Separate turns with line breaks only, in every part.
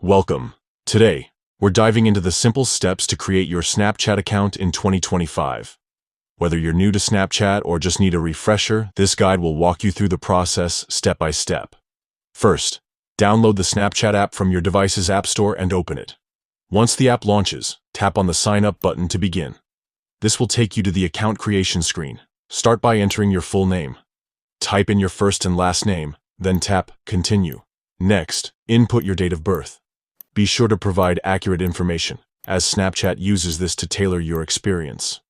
Welcome. Today, we're diving into the simple steps to create your Snapchat account in 2025. Whether you're new to Snapchat or just need a refresher, this guide will walk you through the process step by step. First, download the Snapchat app from your device's App Store and open it. Once the app launches, tap on the Sign Up button to begin. This will take you to the account creation screen. Start by entering your full name. Type in your first and last name, then tap Continue. Next, input your date of birth. Be sure to provide accurate information, as Snapchat uses this to tailor your experience.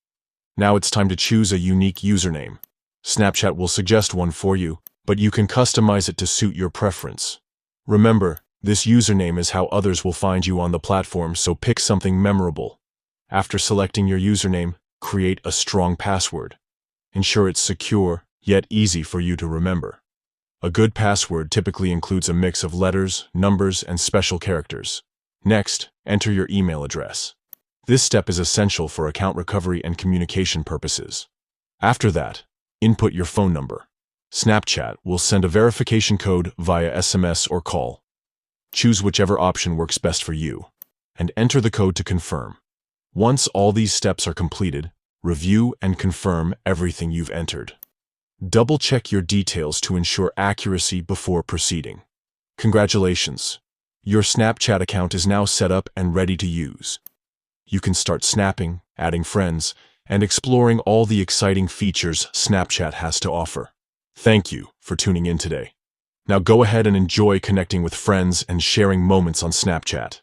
Now it's time to choose a unique username. Snapchat will suggest one for you, but you can customize it to suit your preference. Remember, this username is how others will find you on the platform, so pick something memorable. After selecting your username, create a strong password. Ensure it's secure, yet easy for you to remember. A good password typically includes a mix of letters, numbers, and special characters. Next, enter your email address. This step is essential for account recovery and communication purposes. After that, input your phone number. Snapchat will send a verification code via SMS or call. Choose whichever option works best for you, and enter the code to confirm. Once all these steps are completed, review and confirm everything you've entered. Double-check your details to ensure accuracy before proceeding. Congratulations! Your Snapchat account is now set up and ready to use. You can start snapping, adding friends, and exploring all the exciting features Snapchat has to offer. Thank you for tuning in today. Now go ahead and enjoy connecting with friends and sharing moments on Snapchat.